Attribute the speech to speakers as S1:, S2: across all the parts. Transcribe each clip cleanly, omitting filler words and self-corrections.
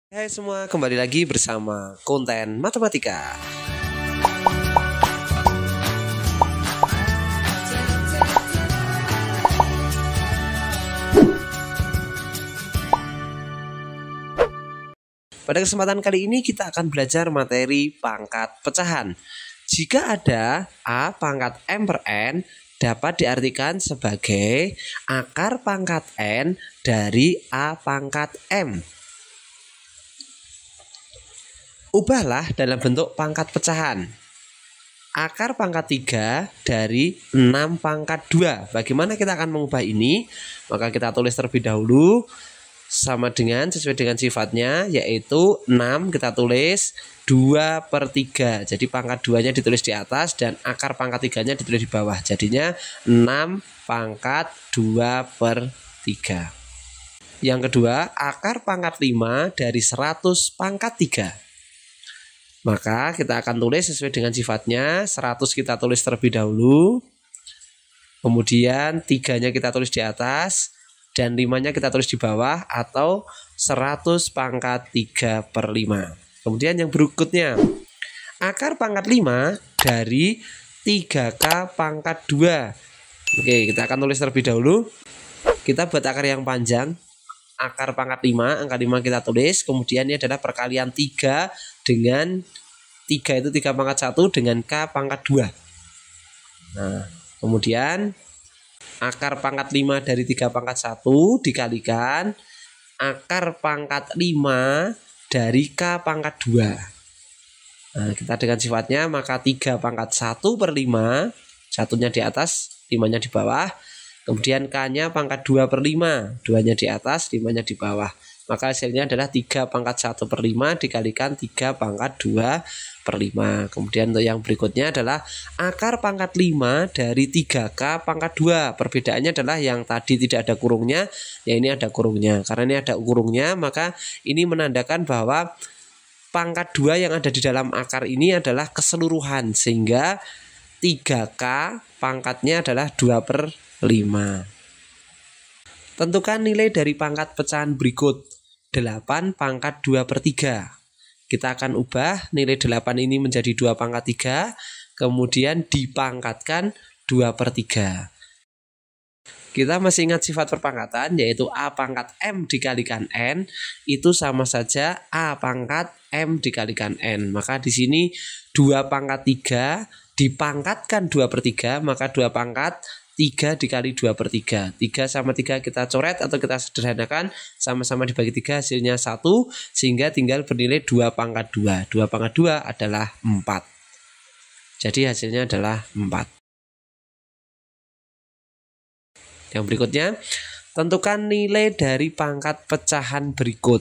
S1: Hai semua, kembali lagi bersama konten matematika. Pada kesempatan kali ini kita akan belajar materi pangkat pecahan. Jika ada A pangkat M per N dapat diartikan sebagai akar pangkat N dari A pangkat M. Ubahlah dalam bentuk pangkat pecahan. Akar pangkat 3 dari 6 pangkat 2. Bagaimana kita akan mengubah ini? Maka kita tulis terlebih dahulu sama dengan sesuai dengan sifatnya, yaitu 6 kita tulis 2/3. Jadi pangkat 2 nya ditulis di atas dan akar pangkat 3 nya ditulis di bawah. Jadinya 6 pangkat 2/3. Yang kedua, akar pangkat 5 dari 100 pangkat 3. Maka kita akan tulis sesuai dengan sifatnya. 100 kita tulis terlebih dahulu, kemudian 3-nya kita tulis di atas, dan 5-nya kita tulis di bawah, atau 100 pangkat 3/5. Kemudian yang berikutnya, akar pangkat 5 dari 3K pangkat 2. Oke, kita akan tulis terlebih dahulu. Kita buat akar yang panjang. Akar pangkat 5, angka 5 kita tulis. Kemudian ini adalah perkalian 3 dengan 3 itu 3 pangkat 1 dengan K pangkat 2. Nah, kemudian akar pangkat 5 dari 3 pangkat 1 dikalikan akar pangkat 5 dari K pangkat 2. Nah, kita dengan sifatnya, maka 3 pangkat 1/5, 1-nya di atas, 5-nya di bawah. Kemudian K-nya pangkat 2/5, 2-nya di atas, 5-nya di bawah. Maka hasilnya adalah 3 pangkat 1/5 dikalikan 3 pangkat 2/5. Kemudian untuk yang berikutnya adalah akar pangkat 5 dari 3K pangkat 2. Perbedaannya adalah yang tadi tidak ada kurungnya, ya ini ada kurungnya. Karena ini ada kurungnya, maka ini menandakan bahwa pangkat 2 yang ada di dalam akar ini adalah keseluruhan. Sehingga 3K pangkatnya adalah 2/5. Tentukan nilai dari pangkat pecahan berikut. 8 pangkat 2/3. Kita akan ubah nilai 8 ini menjadi 2 pangkat 3. Kemudian dipangkatkan 2/3. Kita masih ingat sifat perpangkatan, yaitu A pangkat M dikalikan N itu sama saja A pangkat M dikalikan N. Maka di sini 2 pangkat 3 dipangkatkan 2/3, maka 2 pangkat 3 dikali 2/3. 3 sama 3 kita coret atau kita sederhanakan, sama-sama dibagi 3 hasilnya 1, sehingga tinggal bernilai 2 pangkat 2. 2 pangkat 2 adalah 4. Jadi hasilnya adalah 4. Yang berikutnya, tentukan nilai dari pangkat pecahan berikut.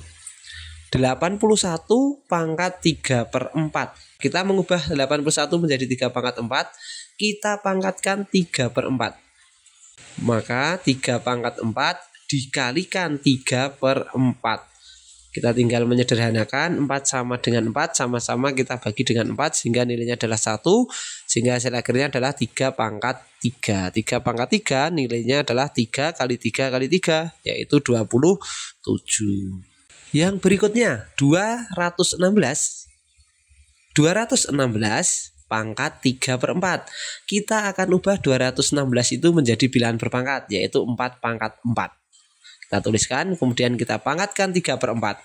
S1: 81 pangkat 3/4. Kita mengubah 81 menjadi 3 pangkat 4. Kita pangkatkan 3/4. Maka 3 pangkat 4 dikalikan 3/4. Kita tinggal menyederhanakan, 4 sama dengan 4, sama-sama kita bagi dengan 4, sehingga nilainya adalah 1, sehingga hasil akhirnya adalah 3 pangkat 3. 3 pangkat 3 nilainya adalah 3 kali 3 kali 3, yaitu 27. Yang berikutnya, 216. 216 pangkat 3/4. Kita akan ubah 216 itu menjadi bilangan berpangkat, yaitu 4 pangkat 4. Kita tuliskan, kemudian kita pangkatkan 3/4.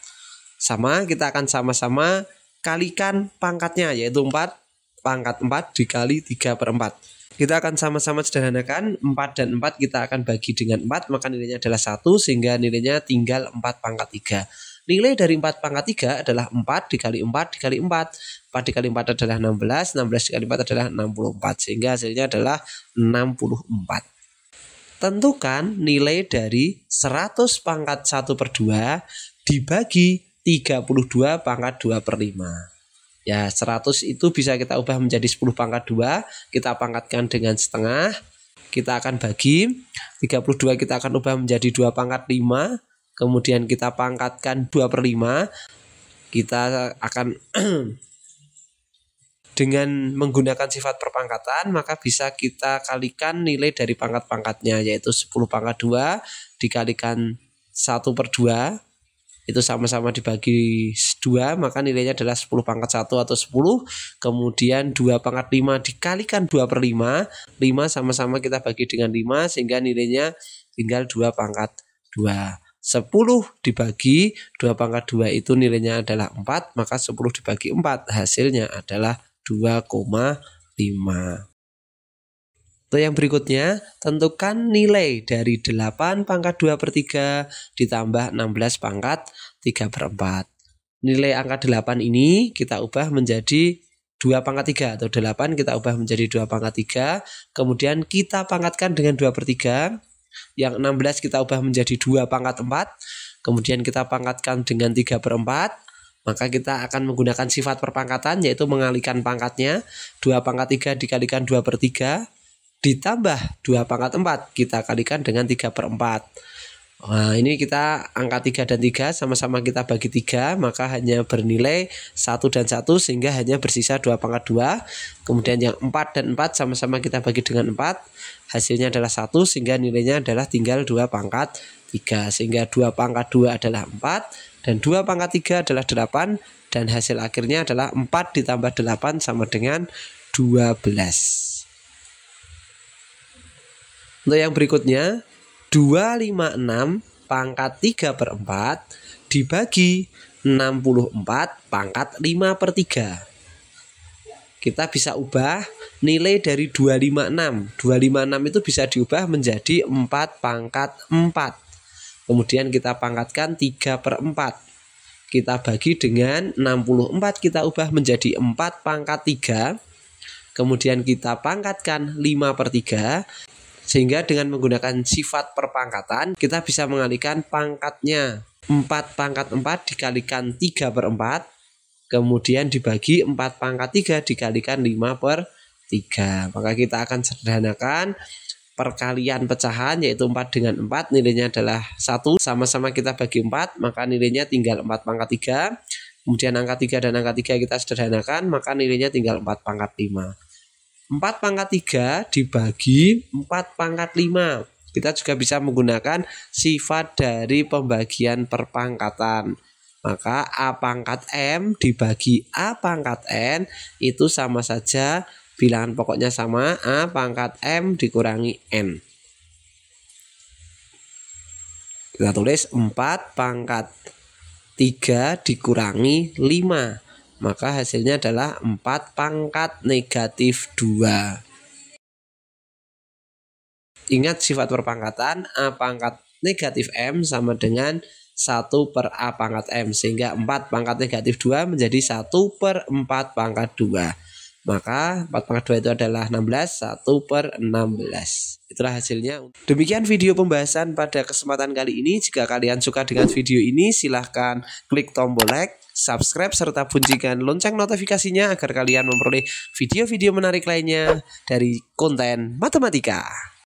S1: Sama, kita akan sama-sama kalikan pangkatnya, yaitu 4 pangkat 4 dikali 3/4. Kita akan sama-sama sederhanakan, 4 dan 4 kita akan bagi dengan 4, maka nilainya adalah 1, sehingga nilainya tinggal 4 pangkat 3. Nilai dari 4 pangkat 3 adalah 4 dikali 4 dikali 4. 4 dikali 4 adalah 16, 16 dikali 4 adalah 64, sehingga hasilnya adalah 64. Tentukan nilai dari 100 pangkat 1/2 dibagi 32 pangkat 2/5. Ya, 100 itu bisa kita ubah menjadi 10 pangkat 2, kita pangkatkan dengan setengah, kita akan bagi, 32 kita akan ubah menjadi 2 pangkat 5, kemudian kita pangkatkan 2/5, kita akan dengan menggunakan sifat perpangkatan, maka bisa kita kalikan nilai dari pangkat-pangkatnya, yaitu 10 pangkat 2 dikalikan 1/2, itu sama-sama dibagi 2, maka nilainya adalah 10 pangkat 1 atau 10. Kemudian 2 pangkat 5 dikalikan 2 per 5. 5 sama-sama kita bagi dengan 5 sehingga nilainya tinggal 2 pangkat 2. 10 dibagi 2 pangkat 2 itu nilainya adalah 4, maka 10 dibagi 4 hasilnya adalah 2,5. Untuk yang berikutnya, tentukan nilai dari 8 pangkat 2 per 3 ditambah 16 pangkat 3 per 4. Nilai angka 8 ini kita ubah menjadi 2 pangkat 3 atau 8 kita ubah menjadi 2 pangkat 3. Kemudian kita pangkatkan dengan 2 per 3. Yang 16 kita ubah menjadi 2 pangkat 4. Kemudian kita pangkatkan dengan 3 per 4. Maka kita akan menggunakan sifat perpangkatan yaitu mengalihkan pangkatnya. 2 pangkat 3 dikalikan 2 per 3. Ditambah 2 pangkat 4 kita kalikan dengan 3 per 4. Nah, ini kita angka 3 dan 3 sama-sama kita bagi 3, maka hanya bernilai 1 dan 1 sehingga hanya bersisa 2 pangkat 2. Kemudian yang 4 dan 4 sama-sama kita bagi dengan 4, hasilnya adalah 1 sehingga nilainya adalah tinggal 2 pangkat 3. Sehingga 2 pangkat 2 adalah 4 dan 2 pangkat 3 adalah 8 dan hasil akhirnya adalah 4 ditambah 8 sama dengan 12. Untuk yang berikutnya, 256 pangkat 3 per 4 dibagi 64 pangkat 5 per 3. Kita bisa ubah nilai dari 256. 256 itu bisa diubah menjadi 4 pangkat 4. Kemudian kita pangkatkan 3 per 4. Kita bagi dengan 64 kita ubah menjadi 4 pangkat 3. Kemudian kita pangkatkan 5 per 3. Sehingga dengan menggunakan sifat perpangkatan kita bisa mengalihkan pangkatnya. 4 pangkat 4 dikalikan 3 per 4. Kemudian dibagi 4 pangkat 3 dikalikan 5 per 3. Maka kita akan sederhanakan perkalian pecahan yaitu 4 dengan 4 nilainya adalah 1. Sama-sama kita bagi 4 maka nilainya tinggal 4 pangkat 3. Kemudian angka 3 dan angka 3 kita sederhanakan maka nilainya tinggal 4 pangkat 5. 4 pangkat 3 dibagi 4 pangkat 5. Kita juga bisa menggunakan sifat dari pembagian perpangkatan. Maka A pangkat M dibagi A pangkat N itu sama saja bilangan pokoknya sama A pangkat M dikurangi N. Kita tulis 4 pangkat 3 dikurangi 5. Maka hasilnya adalah 4 pangkat negatif 2. Ingat sifat perpangkatan A pangkat negatif M sama dengan 1 per A pangkat M. Sehingga 4 pangkat negatif 2 menjadi 1 per 4 pangkat 2. Maka 4 pangkat 2 itu adalah 16, 1 per 16. Itulah hasilnya. Demikian video pembahasan pada kesempatan kali ini. Jika kalian suka dengan video ini silahkan klik tombol like, subscribe serta bunyikan lonceng notifikasinya agar kalian memperoleh video-video menarik lainnya dari konten matematika.